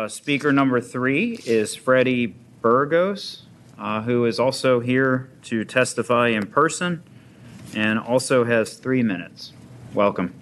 Speaker number 3 is Fredy Burgos, who is also here to testify in person and also has 3 minutes. Welcome.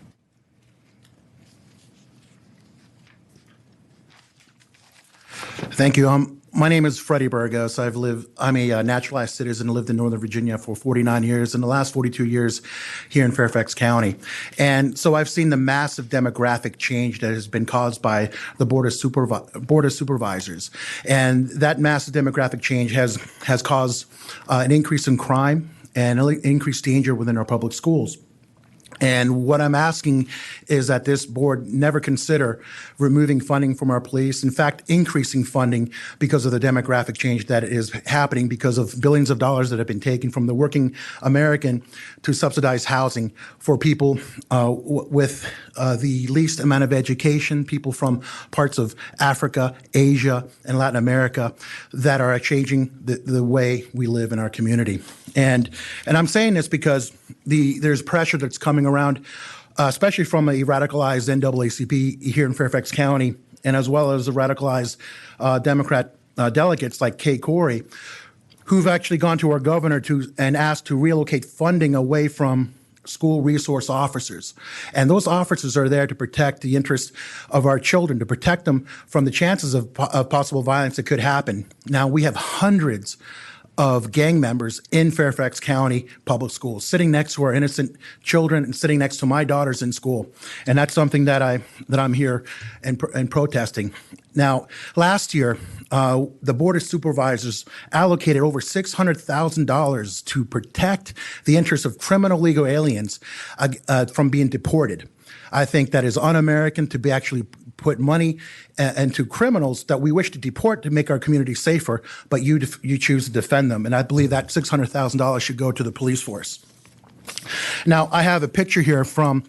Thank you. My name is Fredy Burgos. I'm a naturalized citizen and lived in Northern Virginia for 49 years, and the last 42 years here in Fairfax County. And so I've seen the massive demographic change that has been caused by the Board of Supervisors. And that massive demographic change has caused an increase in crime and an increased danger within our public schools. And what I'm asking is that this board never consider removing funding from our police. In fact, increasing funding because of the demographic change that is happening because of billions of dollars that have been taken from the working American to subsidize housing for people with the least amount of education, people from parts of Africa, Asia, and Latin America that are changing the way we live in our community. And I'm saying this because there's pressure that's coming around, especially from a radicalized NAACP here in Fairfax County, and as well as the radicalized Democrat delegates like Kay Corey, who've actually gone to our governor and asked to relocate funding away from school resource officers. And those officers are there to protect the interests of our children, to protect them from the chances of possible violence that could happen. Now, we have hundreds of gang members in Fairfax County public schools, sitting next to our innocent children and sitting next to my daughters in school. And that's something that I'm here and protesting. Now, last year, the Board of Supervisors allocated over $600,000 to protect the interests of criminal legal aliens from being deported. I think that is un-American to actually put money into criminals that we wish to deport to make our community safer, but you choose to defend them. And I believe that $600,000 should go to the police force. Now, I have a picture here from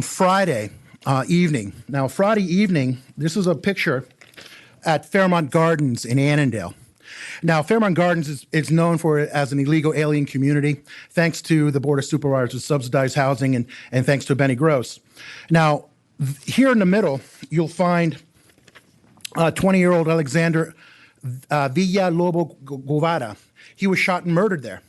Friday evening. Now, Friday evening, this is a picture at Fairmont Gardens in Annandale. Now, Fairmont Gardens is known as an illegal alien community, thanks to the Board of Supervisors, subsidized housing, and thanks to Benny Gross. Now, here in the middle, you'll find 20-year-old Alexander Villalobo Guevara. He was shot and murdered there.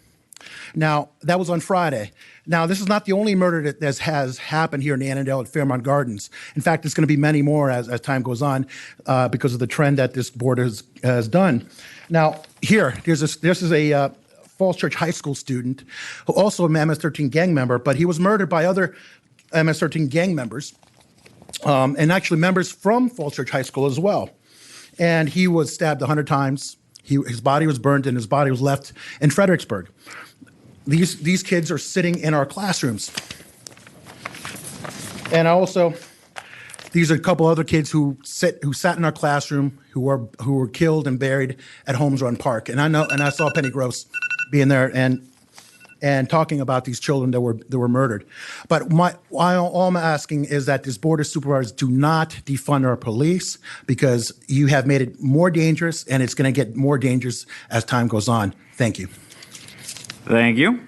Now, that was on Friday. Now, this is not the only murder that has happened here in Annandale at Fairmont Gardens. In fact, there's going to be many more as time goes on because of the trend that this board has done. Now, this is a Falls Church High School student, who also a MS-13 gang member, but he was murdered by other MS-13 gang members, and actually members from Falls Church High School as well. And he was stabbed 100 times. His body was burned, and his body was left in Fredericksburg. These kids are sitting in our classrooms. And also, these are a couple other kids who sat in our classroom who were killed and buried at Holmes Run Park. And I saw Penny Gross being there and talking about these children that were murdered. But all I'm asking is that this Board of Supervisors do not defund our police, because you have made it more dangerous, and it's going to get more dangerous as time goes on. Thank you. Thank you.